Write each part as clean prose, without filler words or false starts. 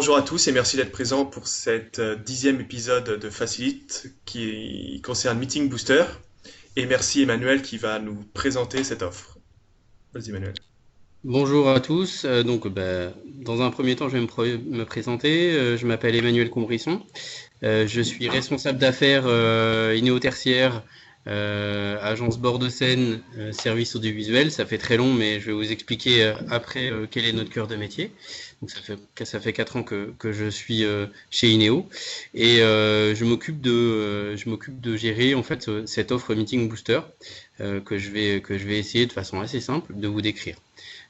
bonjour à tous et merci d'être présents pour cet 10e épisode de Facilite qui concerne Meeting Booster. Et merci Emmanuel qui va nous présenter cette offre. Vas-y Emmanuel. Bonjour à tous. Dans un premier temps, je vais me présenter. Je m'appelle Emmanuel Combrisson. Je suis responsable d'affaires Inéo Tertiaire, agence bord de Seine, service audiovisuel. Ça fait très long, mais je vais vous expliquer après quel est notre cœur de métier. Donc ça fait 4 ans que je suis chez Inéo et je m'occupe de gérer en fait cette offre Meeting Booster que je vais essayer de façon assez simple de vous décrire.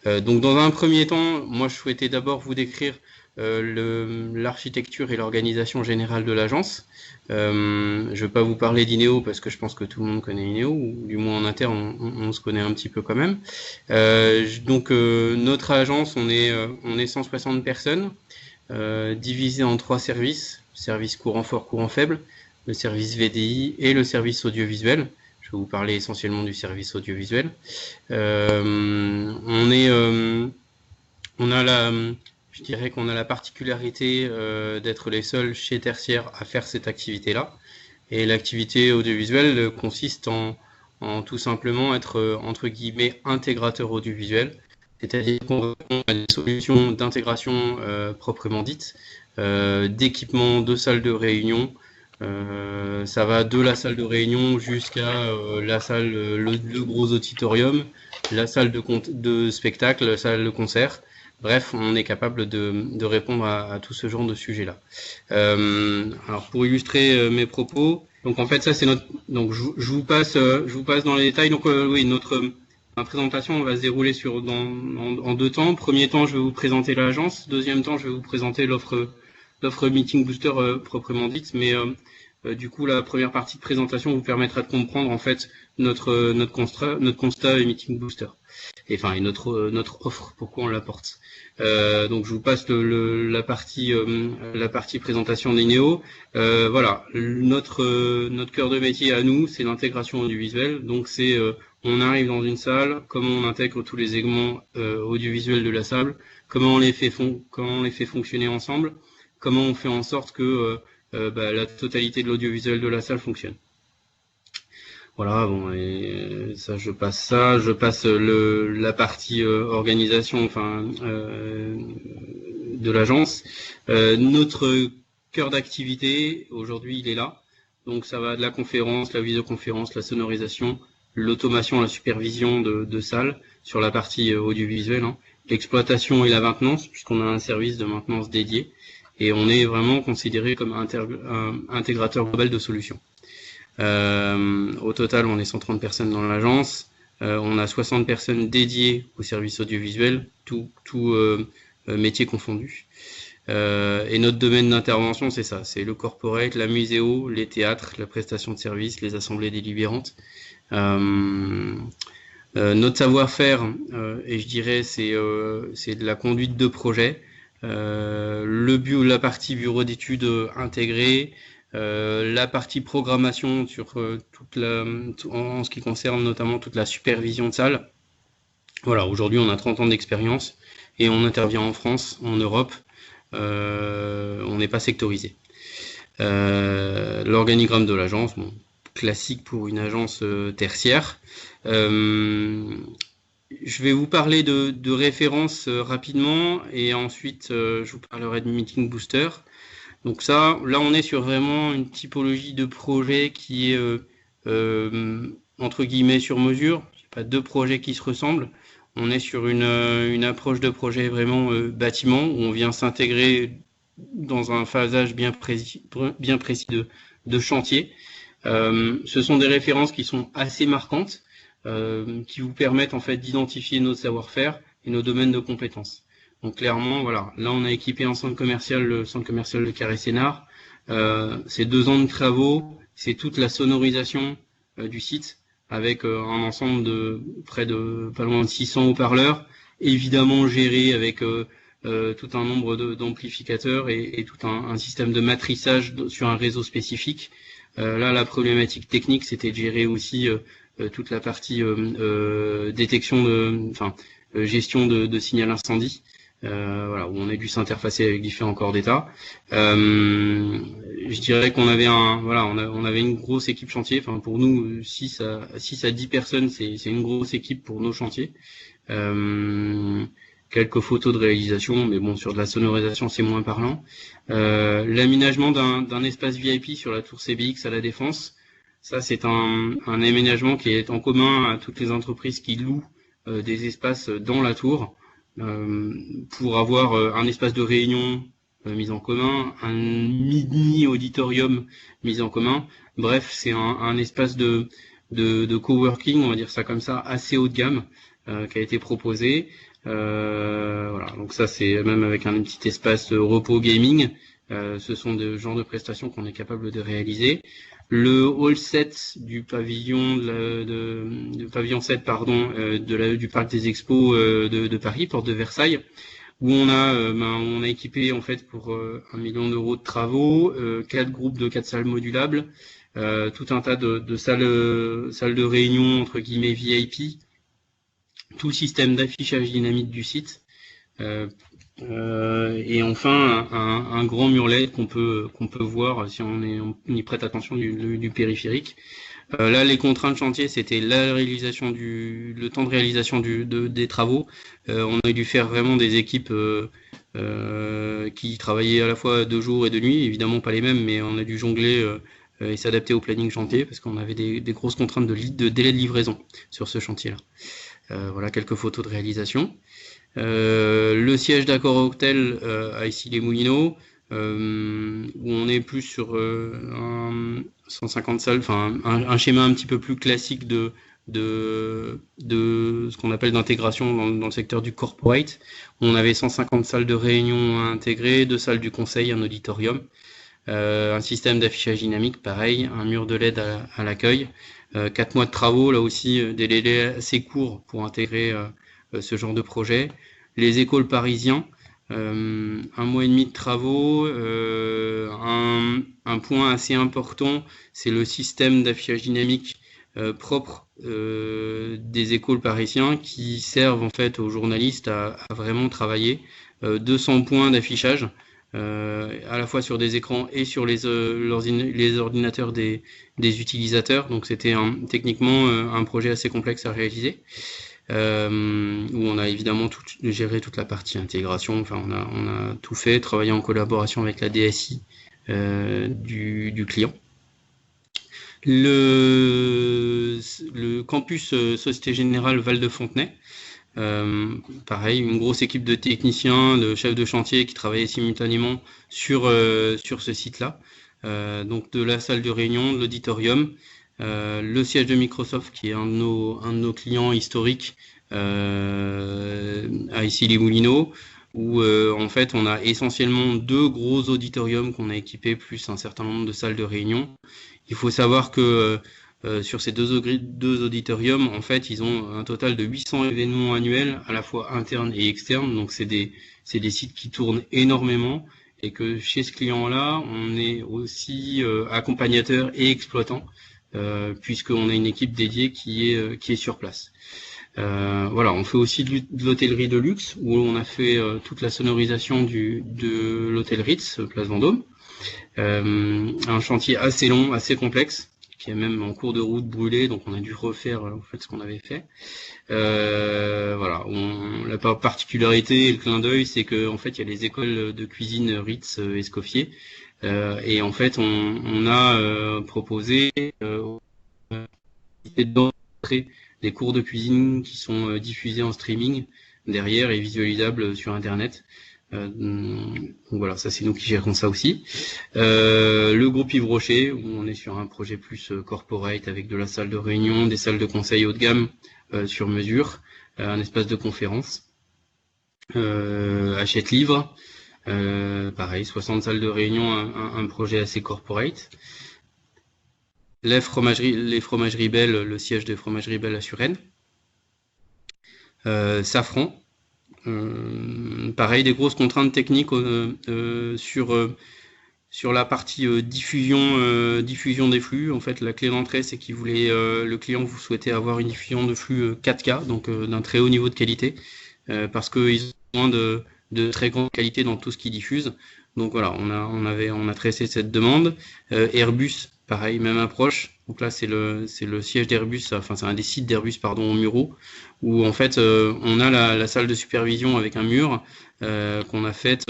Donc dans un premier temps, moi je souhaitais d'abord vous décrire l'architecture et l'organisation générale de l'agence. Je ne vais pas vous parler d'Inéo parce que je pense que tout le monde connaît Inéo, ou du moins en interne on se connaît un petit peu quand même. Notre agence, on est 160 personnes, divisées en 3 services: service courant fort, courant faible, le service VDI et le service audiovisuel. Je vais vous parler essentiellement du service audiovisuel. Je dirais qu'on a la particularité d'être les seuls chez Tertiaire à faire cette activité-là. Et l'activité audiovisuelle consiste en tout simplement être entre guillemets intégrateur audiovisuel, c'est-à-dire qu'on répond à des solutions d'intégration proprement dites, d'équipement de salles de réunion. Ça va de la salle de réunion jusqu'à la salle, le gros auditorium, la salle de spectacle, la salle de concert. Bref, on est capable de répondre à tout ce genre de sujet-là. Alors pour illustrer mes propos, donc en fait ça c'est notre. Donc je vous passe dans les détails. Donc oui, ma présentation va se dérouler en 2 temps. Premier temps, je vais vous présenter l'agence. Deuxième temps, je vais vous présenter l'offre Meeting Booster proprement dite. Mais du coup, la première partie de présentation vous permettra de comprendre en fait notre constat et Meeting Booster. Et enfin, et notre offre, pourquoi on la porte. Donc je vous passe la partie présentation d'Inéo. Voilà, notre cœur de métier à nous, c'est l'intégration audiovisuelle. Donc c'est on arrive dans une salle, comment on intègre tous les éléments audiovisuels de la salle, comment on les fait fonctionner ensemble, comment on fait en sorte que la totalité de l'audiovisuel de la salle fonctionne. Voilà, bon, et je passe la partie organisation, de l'agence. Notre cœur d'activité aujourd'hui, il est là. Donc ça va de la conférence, la visioconférence, la sonorisation, l'automation, la supervision de salles sur la partie audiovisuelle, l'exploitation et la maintenance, puisqu'on a un service de maintenance dédié, et on est vraiment considéré comme un intégrateur global de solutions. Au total, on est 130 personnes dans l'agence. On a 60 personnes dédiées au service audiovisuel, tout métier confondu. Et notre domaine d'intervention, c'est ça, c'est le corporate, la muséo, les théâtres, la prestation de services, les assemblées délibérantes. Notre savoir-faire, et je dirais, c'est de la conduite de projet, la partie bureau d'études intégrée, la partie programmation sur en ce qui concerne notamment toute la supervision de salle. Voilà, aujourd'hui on a 30 ans d'expérience et on intervient en France, en Europe. On n'est pas sectorisé. L'organigramme de l'agence, bon, classique pour une agence tertiaire. Je vais vous parler de références rapidement et ensuite je vous parlerai de Meeting Booster. Donc là on est sur vraiment une typologie de projet qui est entre guillemets sur mesure. C'est pas 2 projets qui se ressemblent. On est sur une approche de projet vraiment bâtiment où on vient s'intégrer dans un phasage bien précis de chantier. Ce sont des références qui sont assez marquantes, qui vous permettent en fait d'identifier nos savoir-faire et nos domaines de compétences. Donc clairement, voilà, là on a équipé un centre commercial, le centre commercial de Carré-Sénart. C'est 2 ans de travaux, c'est toute la sonorisation du site avec un ensemble de pas loin de 600 haut-parleurs, évidemment géré avec tout un nombre d'amplificateurs et tout un système de matrissage sur un réseau spécifique. Là, la problématique technique, c'était de gérer aussi toute la partie détection gestion de signal incendie. voilà, où on a dû s'interfacer avec différents corps d'état. Je dirais qu'on avait on avait une grosse équipe chantier. Enfin, pour nous, 6 à 10 personnes, c'est une grosse équipe pour nos chantiers. Quelques photos de réalisation, mais bon, sur de la sonorisation, c'est moins parlant. L'aménagement d'un espace VIP sur la tour CBX à la Défense, ça, c'est un aménagement qui est en commun à toutes les entreprises qui louent des espaces dans la tour. Pour avoir un espace de réunion mis en commun, un mini auditorium mis en commun. Bref, c'est un espace de coworking, on va dire ça comme ça, assez haut de gamme, qui a été proposé. Voilà, donc ça c'est même avec un petit espace de repos gaming. Ce sont des genres de prestations qu'on est capable de réaliser. Le hall 7 du pavillon du pavillon 7 pardon du parc des expos de Paris, porte de Versailles, où on a équipé en fait pour 1 million d'euros de travaux, 4 groupes de 4 salles modulables, tout un tas de salles de réunion entre guillemets VIP, tout le système d'affichage dynamique du site. Et enfin un grand mur LED qu'on peut voir si on y prête attention du périphérique. Là, les contraintes chantier, c'était le temps de réalisation des travaux. On a dû faire vraiment des équipes qui travaillaient à la fois de jour et de nuit, évidemment pas les mêmes, mais on a dû jongler et s'adapter au planning chantier parce qu'on avait des grosses contraintes de délai de livraison sur ce chantier-là. Voilà quelques photos de réalisation. Le siège d'Accor Hôtel à Issy-les-Moulineaux, où on est plus sur 150 salles, enfin un schéma un petit peu plus classique de ce qu'on appelle d'intégration dans le secteur du corporate. On avait 150 salles de réunion intégrées, 2 salles du conseil, un auditorium, un système d'affichage dynamique, pareil, un mur de LED à l'accueil, 4 mois de travaux, là aussi des délais assez courts pour intégrer ce genre de projet. Les écoles parisiens, 1 mois et demi de travaux. Un point assez important, c'est le système d'affichage dynamique propre des écoles parisiens qui servent en fait aux journalistes à vraiment travailler. 200 points d'affichage, à la fois sur des écrans et sur les ordinateurs des utilisateurs. Donc c'était techniquement un projet assez complexe à réaliser. Où on a évidemment géré toute la partie intégration. Enfin, on a tout fait, travaillé en collaboration avec la DSI du client. Le campus Société Générale Val de Fontenay, pareil, une grosse équipe de techniciens, de chefs de chantier qui travaillaient simultanément sur ce site-là. Donc de la salle de réunion, de l'auditorium, le siège de Microsoft qui est un de nos clients historiques à Issy-les-Moulineaux, où en fait on a essentiellement 2 gros auditoriums qu'on a équipés plus un certain nombre de salles de réunion. Il faut savoir que sur ces deux auditoriums, en fait, ils ont un total de 800 événements annuels, à la fois internes et externes. Donc c'est des sites qui tournent énormément, et que chez ce client-là, on est aussi accompagnateur et exploitant, puisqu'on a une équipe dédiée qui est sur place. Voilà, on fait aussi de l'hôtellerie de luxe, où on a fait toute la sonorisation de l'hôtel Ritz, Place Vendôme. Un chantier assez long, assez complexe, qui est même en cours de route brûlé, donc on a dû refaire en fait ce qu'on avait fait. Voilà, la particularité et le clin d'œil, c'est que en fait il y a les écoles de cuisine Ritz Escoffier, et en fait on a proposé d'entrer des cours de cuisine qui sont diffusés en streaming derrière et visualisables sur internet. Donc voilà, ça c'est nous qui gérons ça aussi. Le groupe Yves Rocher, où on est sur un projet plus corporate avec de la salle de réunion, des salles de conseil haut de gamme sur mesure, un espace de conférence. Hachette Livre, pareil, 60 salles de réunion, un projet assez corporate. Les fromageries Belle, le siège des fromageries Belle à Suresnes. Safran. Pareil, des grosses contraintes techniques sur la partie diffusion des flux. En fait, la clé d'entrée, c'est le client vous souhaitait avoir une diffusion de flux 4K, donc d'un très haut niveau de qualité, parce qu'ils ont besoin de très grande qualité dans tout ce qu'ils diffusent. Donc voilà, on a tracé cette demande. Airbus, pareil, même approche. Donc là, c'est le siège d'Airbus, enfin c'est un des sites d'Airbus, pardon, au Muro, où en fait on a la salle de supervision avec un mur qu'on a faite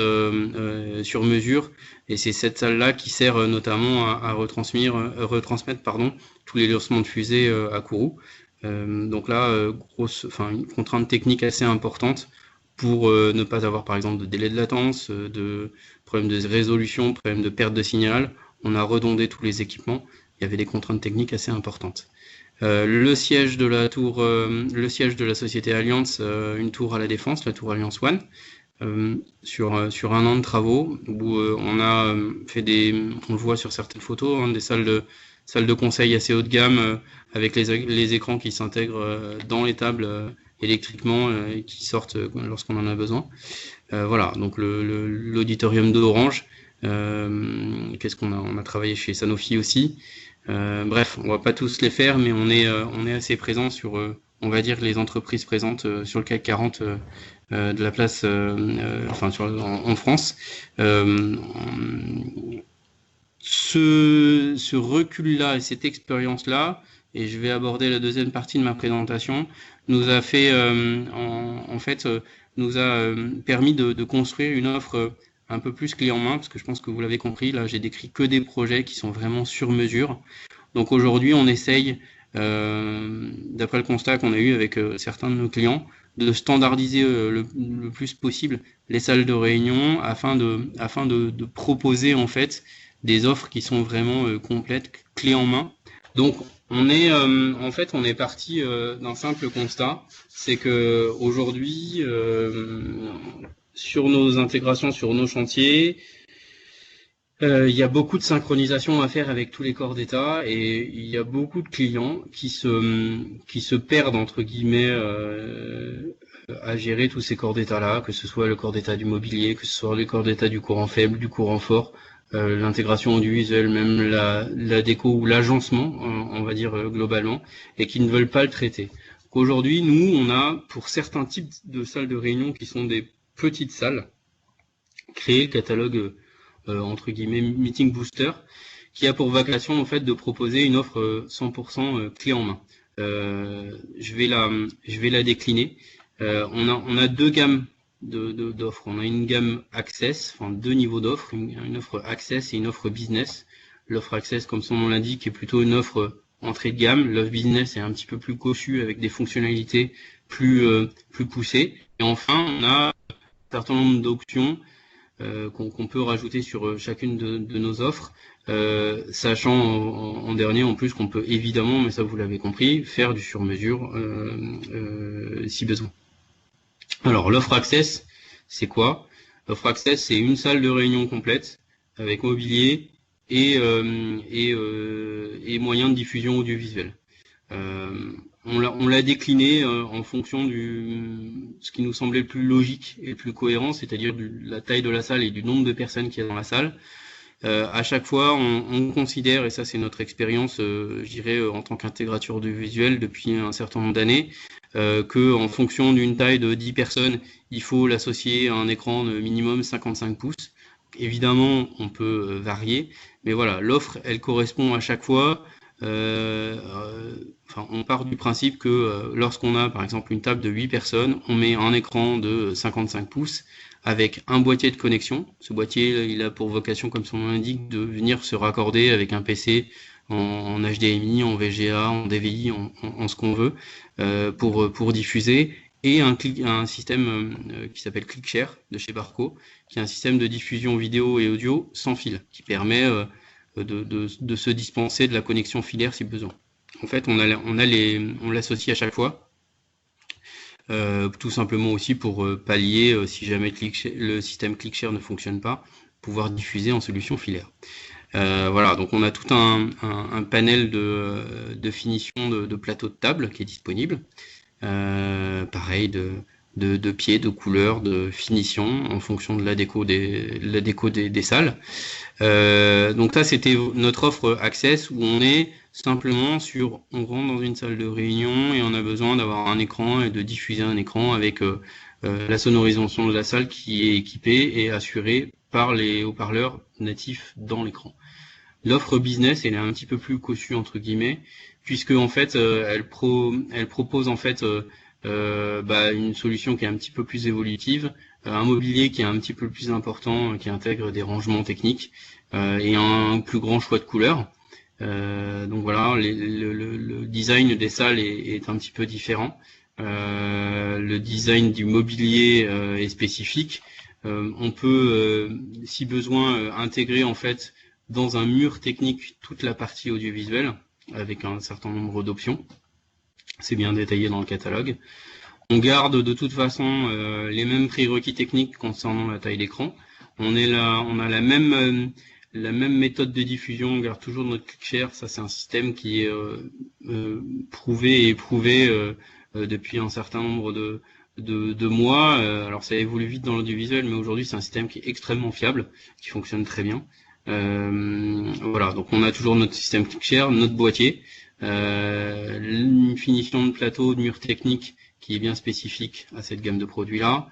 sur mesure, et c'est cette salle-là qui sert notamment à retransmettre pardon, tous les lancements de fusées à Kourou. Donc là, une contrainte technique assez importante pour ne pas avoir par exemple de délai de latence, de problème de résolution, problème de perte de signal. On a redondé tous les équipements. Il y avait des contraintes techniques assez importantes. Le siège de la société Alliance, une tour à la Défense, la tour Alliance One, sur un an de travaux où on a fait on le voit sur certaines photos, hein, des salles de conseil assez haut de gamme avec les écrans qui s'intègrent dans les tables électriquement et qui sortent lorsqu'on en a besoin. Voilà, donc l'auditorium d'Orange. Qu'est-ce qu'on a? On a travaillé chez Sanofi aussi. Bref, on va pas tous les faire, mais on est assez présent sur, on va dire, les entreprises présentes sur le CAC 40 de la place, en France. Ce recul-là et cette expérience-là, et je vais aborder la deuxième partie de ma présentation, nous a fait, nous a permis de construire une offre un peu plus clé en main, parce que je pense que vous l'avez compris, là j'ai décrit que des projets qui sont vraiment sur mesure. Donc aujourd'hui on essaye, d'après le constat qu'on a eu avec certains de nos clients, de standardiser le plus possible les salles de réunion afin de proposer en fait des offres qui sont vraiment complètes, clés en main. Donc on est parti d'un simple constat, c'est que aujourd'hui sur nos intégrations, sur nos chantiers, il y a beaucoup de synchronisation à faire avec tous les corps d'état, et il y a beaucoup de clients qui se perdent entre guillemets à gérer tous ces corps d'état-là, que ce soit le corps d'état du mobilier, que ce soit le corps d'état du courant faible, du courant fort, l'intégration audiovisuelle, même la déco ou l'agencement, on va dire globalement, et qui ne veulent pas le traiter. Aujourd'hui, nous, on a pour certains types de salles de réunion qui sont des petites salles, créé le catalogue entre guillemets Meeting Booster, qui a pour vocation en fait de proposer une offre 100% clé en main. Je vais la décliner. On a deux gammes d'offres. On a une gamme Access, enfin deux niveaux d'offres, une offre Access et une offre Business. L'offre Access, comme son nom l'indique, est plutôt une offre entrée de gamme. L'offre Business est un petit peu plus cossue avec des fonctionnalités plus poussées. Et enfin, on a un certain nombre d'options qu'on peut rajouter sur chacune de nos offres, sachant en dernier en plus qu'on peut évidemment, mais ça vous l'avez compris, faire du sur-mesure si besoin. Alors l'offre Access, c'est quoi? L'offre Access, c'est une salle de réunion complète avec mobilier et moyens de diffusion audiovisuelle. On l'a décliné en fonction ce qui nous semblait le plus logique et le plus cohérent, c'est-à-dire la taille de la salle et du nombre de personnes qu'il y a dans la salle. À chaque fois, on considère, et ça c'est notre expérience, je dirais, en tant qu'intégrateur audiovisuel depuis un certain nombre d'années, que en fonction d'une taille de 10 personnes, il faut l'associer à un écran de minimum 55 pouces. Évidemment, on peut varier, mais voilà, l'offre, elle correspond à chaque fois. On part du principe que lorsqu'on a par exemple une table de 8 personnes, on met un écran de 55 pouces avec un boîtier de connexion. Ce boîtier, il a pour vocation, comme son nom l'indique, de venir se raccorder avec un PC en HDMI, en VGA, en DVI, en ce qu'on veut, pour diffuser, et un système qui s'appelle ClickShare de chez Barco, qui est un système de diffusion vidéo et audio sans fil, qui permet de se dispenser de la connexion filaire si besoin. En fait, on l'associe à chaque fois, tout simplement aussi pour pallier si jamais le système ClickShare ne fonctionne pas, pouvoir diffuser en solution filaire. Voilà, donc on a tout un panel de finition de plateau de table qui est disponible. Pareil, de pieds, de couleurs, de finition en fonction de la déco des salles. Donc ça, c'était notre offre Access où on est simplement on rentre dans une salle de réunion et on a besoin d'avoir un écran et de diffuser un écran avec la sonorisation de la salle qui est équipée et assurée par les haut-parleurs natifs dans l'écran. L'offre business, elle est un petit peu plus cossue entre guillemets, puisque en fait, elle propose en fait une solution qui est un petit peu plus évolutive, un mobilier qui est un petit peu plus important, qui intègre des rangements techniques et un plus grand choix de couleurs. Donc voilà, le design des salles est un petit peu différent. Le design du mobilier est spécifique. On peut, si besoin, intégrer en fait dans un mur technique toute la partie audiovisuelle avec un certain nombre d'options. C'est bien détaillé dans le catalogue. On garde de toute façon les mêmes prérequis techniques concernant la taille d'écran. On a la même méthode de diffusion. On garde toujours notre ClickShare. Ça, c'est un système qui est prouvé et éprouvé depuis un certain nombre de mois. Alors ça évolue vite dans l'audiovisuel, mais aujourd'hui c'est un système qui est extrêmement fiable, qui fonctionne très bien. Voilà, donc on a toujours notre système ClickShare, notre boîtier, une finition de plateau, de mur technique qui est bien spécifique à cette gamme de produits-là.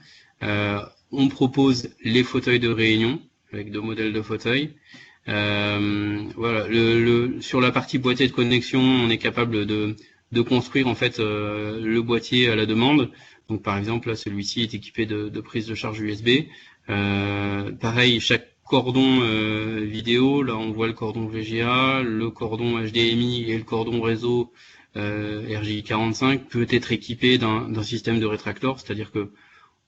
On propose les fauteuils de réunion avec 2 modèles de fauteuils. Voilà, sur la partie boîtier de connexion, on est capable de construire en fait le boîtier à la demande. Donc par exemple, là, celui-ci est équipé de prises de charge USB. Pareil, chaque cordon vidéo, là on voit le cordon VGA, le cordon HDMI et le cordon réseau RJ45 peut être équipé d'un système de rétracteur, c'est-à-dire que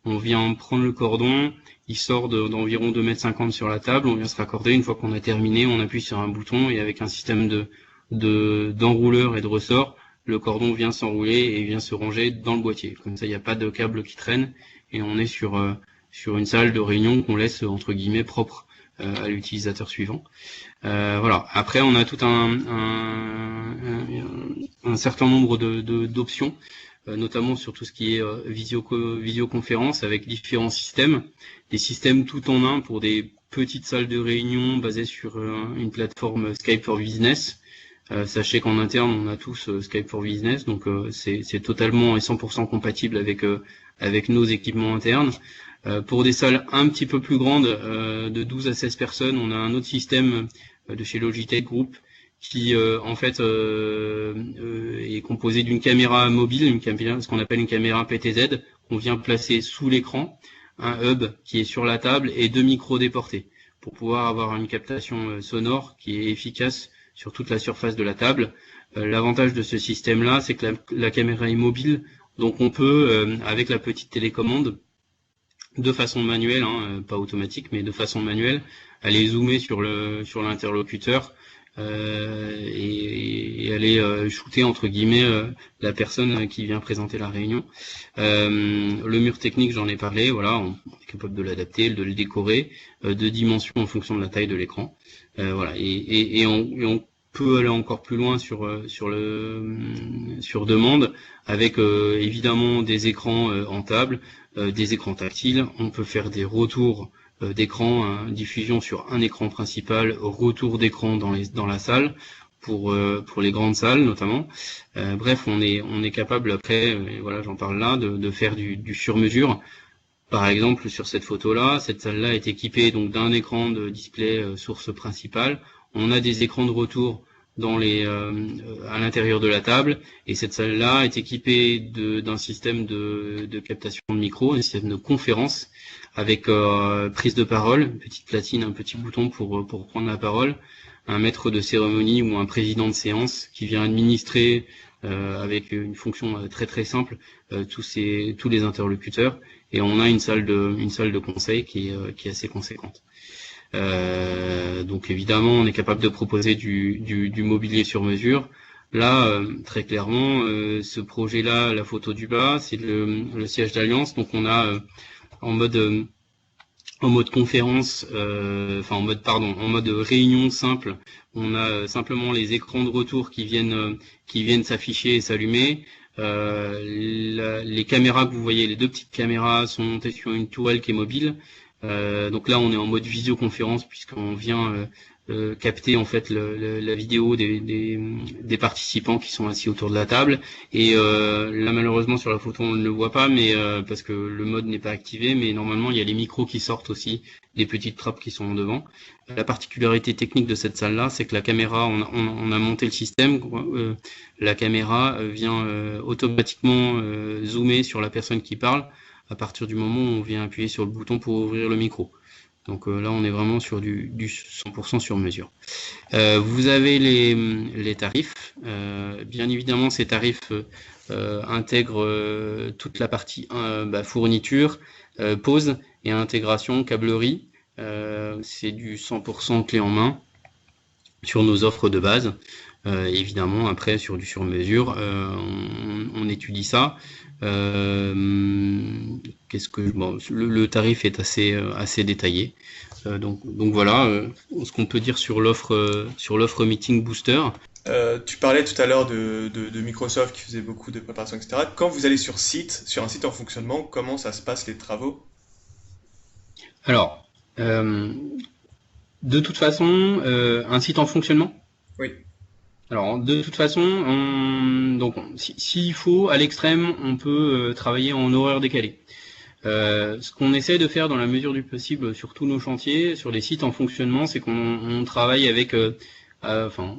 on vient prendre le cordon, il sort d'environ 2,50 m sur la table, on vient se raccorder, une fois qu'on a terminé, on appuie sur un bouton et avec un système d'enrouleur et de ressort, le cordon vient s'enrouler et vient se ranger dans le boîtier. Comme ça, il n'y a pas de câble qui traîne et on est sur une salle de réunion qu'on laisse entre guillemets propre à l'utilisateur suivant. Voilà. Après, on a tout un certain nombre d'options, notamment sur tout ce qui est visioconférence avec différents systèmes, des systèmes tout en un pour des petites salles de réunion basées sur une plateforme Skype for Business. Sachez qu'en interne, on a tous Skype for Business, donc c'est totalement et 100% compatible avec nos équipements internes. Pour des salles un petit peu plus grandes, de 12 à 16 personnes, on a un autre système de chez Logitech Group qui en fait est composé d'une caméra mobile, ce qu'on appelle une caméra PTZ, qu'on vient placer sous l'écran, un hub qui est sur la table et 2 micros déportés pour pouvoir avoir une captation sonore qui est efficace sur toute la surface de la table. L'avantage de ce système-là, c'est que la caméra est mobile, donc on peut, avec la petite télécommande, de façon manuelle, pas automatique, mais de façon manuelle, aller zoomer sur l'interlocuteur et aller shooter entre guillemets la personne qui vient présenter la réunion. Le mur technique, j'en ai parlé, voilà, on est capable de l'adapter, de le décorer, de dimension en fonction de la taille de l'écran. Voilà, et on peut aller encore plus loin sur demande avec évidemment des écrans en table, des écrans tactiles. On peut faire des retours d'écran, diffusion sur un écran principal, retour d'écran dans la salle pour les grandes salles notamment. Bref, on est capable après, voilà, j'en parle là, de faire du sur-mesure. Par exemple, sur cette photo-là, cette salle-là est équipée donc d'un écran de display source principale. On a des écrans de retour à l'intérieur de la table, et cette salle-là est équipée d'un système de captation de micro, un système de conférence avec prise de parole, une petite platine, un petit bouton pour prendre la parole, un maître de cérémonie ou un président de séance qui vient administrer avec une fonction très très simple tous les interlocuteurs, et on a une salle de conseil qui est assez conséquente. Donc évidemment, on est capable de proposer du mobilier sur mesure. Là, très clairement, ce projet-là, la photo du bas, c'est le siège d'Alliance. Donc on a en mode conférence, en mode réunion simple, on a simplement les écrans de retour qui viennent s'afficher et s'allumer. Les caméras que vous voyez, les deux petites caméras sont montées sur une tourelle qui est mobile. Donc là, on est en mode visioconférence puisqu'on vient capter en fait la vidéo des participants qui sont assis autour de la table. Et là, malheureusement, sur la photo, on ne le voit pas, mais parce que le mode n'est pas activé. Mais normalement, il y a les micros qui sortent aussi des petites trappes qui sont en devant. La particularité technique de cette salle-là, c'est que la caméra, on a monté le système. La caméra vient automatiquement zoomer sur la personne qui parle à partir du moment où on vient appuyer sur le bouton pour ouvrir le micro. Donc là, on est vraiment sur du 100% sur mesure. Vous avez les tarifs. Bien évidemment, ces tarifs intègrent toute la partie fourniture, pose et intégration, câblerie. C'est du 100% clé en main sur nos offres de base. Évidemment, après, sur du sur-mesure, on étudie ça. Le tarif est assez détaillé. Donc voilà ce qu'on peut dire sur l'offre Meeting Booster. Tu parlais tout à l'heure de Microsoft qui faisait beaucoup de préparation, etc. Quand vous allez sur un site en fonctionnement, comment ça se passe les travaux? Alors, de toute façon, un site en fonctionnement? Oui. Alors, de toute façon, s'il faut, à l'extrême, on peut travailler en horaire décalé. Ce qu'on essaie de faire dans la mesure du possible sur tous nos chantiers, sur les sites en fonctionnement, c'est qu'on travaille avec,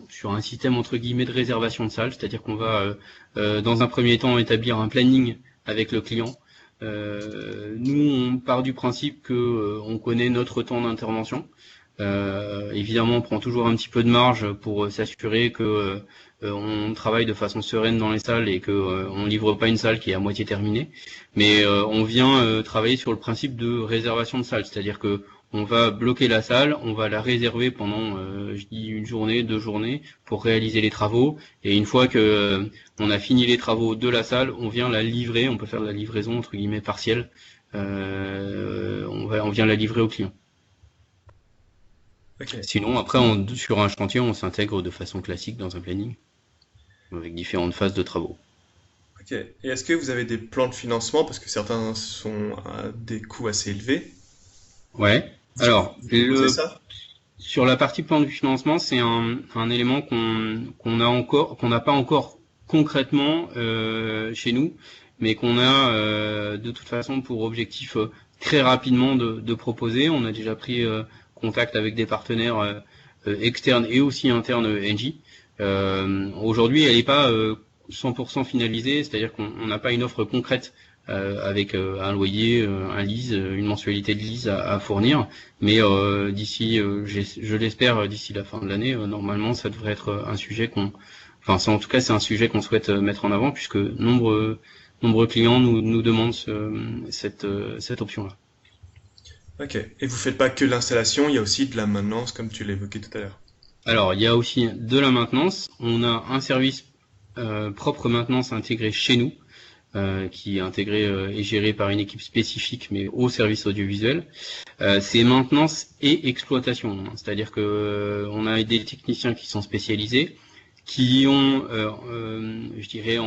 sur un système entre guillemets de réservation de salle, c'est-à-dire qu'on va, dans un premier temps, établir un planning avec le client. Nous, on part du principe que on connaît notre temps d'intervention. Évidemment, on prend toujours un petit peu de marge pour s'assurer que on travaille de façon sereine dans les salles et que on livre pas une salle qui est à moitié terminée. Mais on vient travailler sur le principe de réservation de salle, c'est-à-dire que on va bloquer la salle, on va la réserver pendant, je dis une journée, 2 journées, pour réaliser les travaux. Et une fois que on a fini les travaux de la salle, on vient la livrer. On peut faire de la livraison entre guillemets partielle. On vient la livrer au client. Ok. Sinon, après, sur un chantier, on s'intègre de façon classique dans un planning, avec différentes phases de travaux. Ok. Et est-ce que vous avez des plans de financement parce que certains sont à des coûts assez élevés? Ouais. Alors, Vous proposez ça? sur la partie plan de financement, c'est un élément qu'on n'a pas encore concrètement chez nous, mais qu'on a de toute façon pour objectif très rapidement de proposer. On a déjà pris contact avec des partenaires externes et aussi internes Engie. Aujourd'hui, elle n'est pas 100% finalisée, c'est-à-dire qu'on n'a pas une offre concrète avec un loyer, un lease, une mensualité de lease à fournir. Mais d'ici, je l'espère, d'ici la fin de l'année, normalement, ça devrait être un sujet en tout cas, c'est un sujet qu'on souhaite mettre en avant puisque nombreux clients nous demandent cette option-là. Ok. Et vous faites pas que l'installation, il y a aussi de la maintenance, comme tu l'évoquais tout à l'heure. Alors, il y a aussi de la maintenance. On a un service propre maintenance intégré chez nous, qui est intégré et géré par une équipe spécifique, mais au service audiovisuel. C'est maintenance et exploitation, hein. C'est-à-dire que on a des techniciens qui sont spécialisés, qui ont, je dirais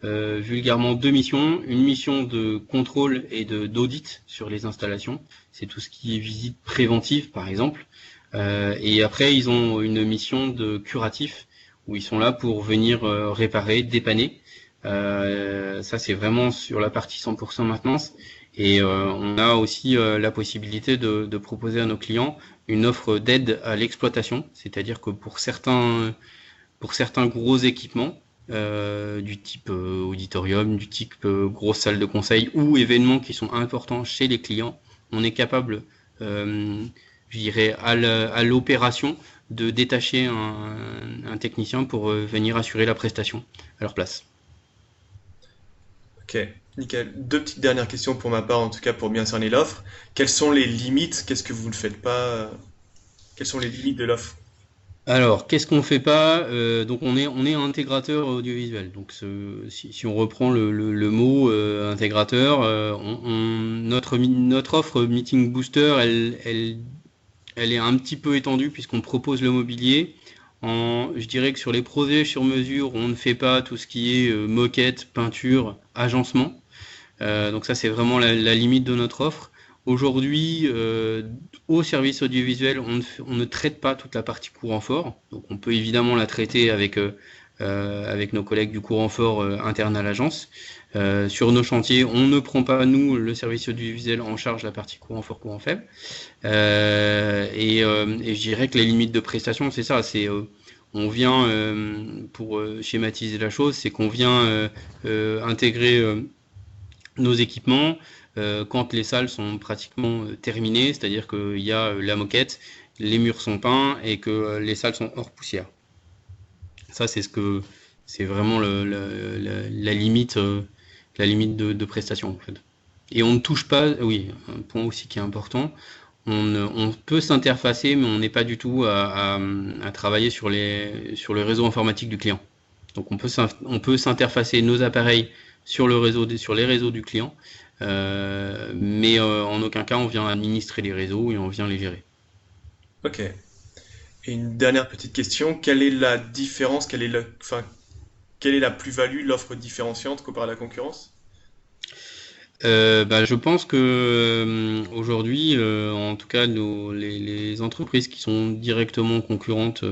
vulgairement 2 missions. Une mission de contrôle et d'audit sur les installations. C'est tout ce qui est visite préventive, par exemple. Et après, ils ont une mission de curatif, où ils sont là pour venir réparer, dépanner. Ça, c'est vraiment sur la partie 100% maintenance. Et on a aussi la possibilité de proposer à nos clients une offre d'aide à l'exploitation. C'est-à-dire que pour certains gros équipements, du type auditorium, du type grosse salle de conseil ou événements qui sont importants chez les clients, on est capable, je dirais, à l'opération de détacher un technicien pour venir assurer la prestation à leur place. Ok, nickel. Deux petites dernières questions pour ma part, en tout cas pour bien cerner l'offre. Quelles sont les limites? Qu'est-ce que vous ne faites pas? Quelles sont les limites de l'offre? Alors, qu'est-ce qu'on fait pas? Donc, on est un intégrateur audiovisuel. Donc, si on reprend le mot intégrateur, notre offre Meeting Booster, elle est un petit peu étendue puisqu'on propose le mobilier, Je dirais que sur les projets sur mesure, on ne fait pas tout ce qui est moquette, peinture, agencement. Donc ça, c'est vraiment la limite de notre offre. Aujourd'hui, au service audiovisuel, on ne traite pas toute la partie courant fort. Donc on peut évidemment la traiter avec nos collègues du courant fort interne à l'agence. Sur nos chantiers, on ne prend pas, nous, le service audiovisuel, en charge la partie courant fort, courant faible. Et je dirais que les limites de prestation, c'est ça. On vient, pour schématiser la chose, c'est qu'on vient intégrer nos équipements quand les salles sont pratiquement terminées, c'est-à-dire qu'il y a la moquette, les murs sont peints et que les salles sont hors poussière. Ça, c'est vraiment la limite, de prestation en fait. Et on ne touche pas, oui, un point aussi qui est important, on peut s'interfacer, mais on n'est pas du tout à travailler sur le réseau informatique du client. Donc on peut s'interfacer nos appareils sur les réseaux du client, mais en aucun cas on vient administrer les réseaux et on vient les gérer. Ok. Et une dernière petite question, quelle est la différence, enfin, quelle est la plus-value, l'offre différenciante comparée à la concurrence? Je pense que aujourd'hui, en tout cas, les entreprises qui sont directement concurrentes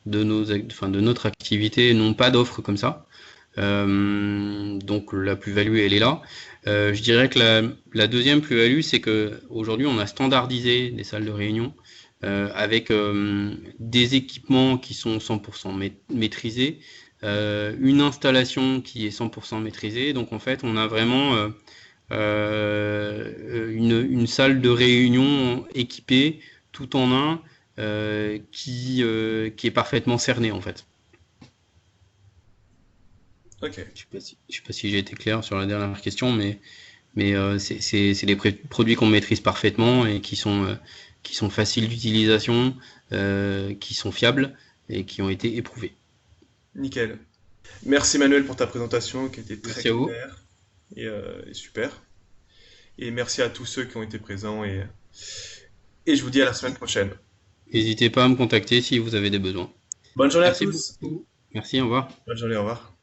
de notre activité n'ont pas d'offre comme ça. Donc la plus-value, elle est là. Je dirais que la deuxième plus-value, c'est que aujourd'hui, on a standardisé des salles de réunion avec des équipements qui sont 100% maîtrisés, une installation qui est 100% maîtrisée. Donc en fait, on a vraiment une salle de réunion équipée tout en un qui est parfaitement cernée en fait. Ok. Je sais pas si j'ai été clair sur la dernière question, mais c'est des produits qu'on maîtrise parfaitement et qui sont faciles d'utilisation, qui sont fiables et qui ont été éprouvés. Nickel. Merci Manuel pour ta présentation qui était très Merci à vous. claire et super. Et merci à tous ceux qui ont été présents et je vous dis à la semaine prochaine. N'hésitez pas à me contacter si vous avez des besoins. Bonne journée à Merci tous. beaucoup. Merci, au revoir. Bonne journée, au revoir.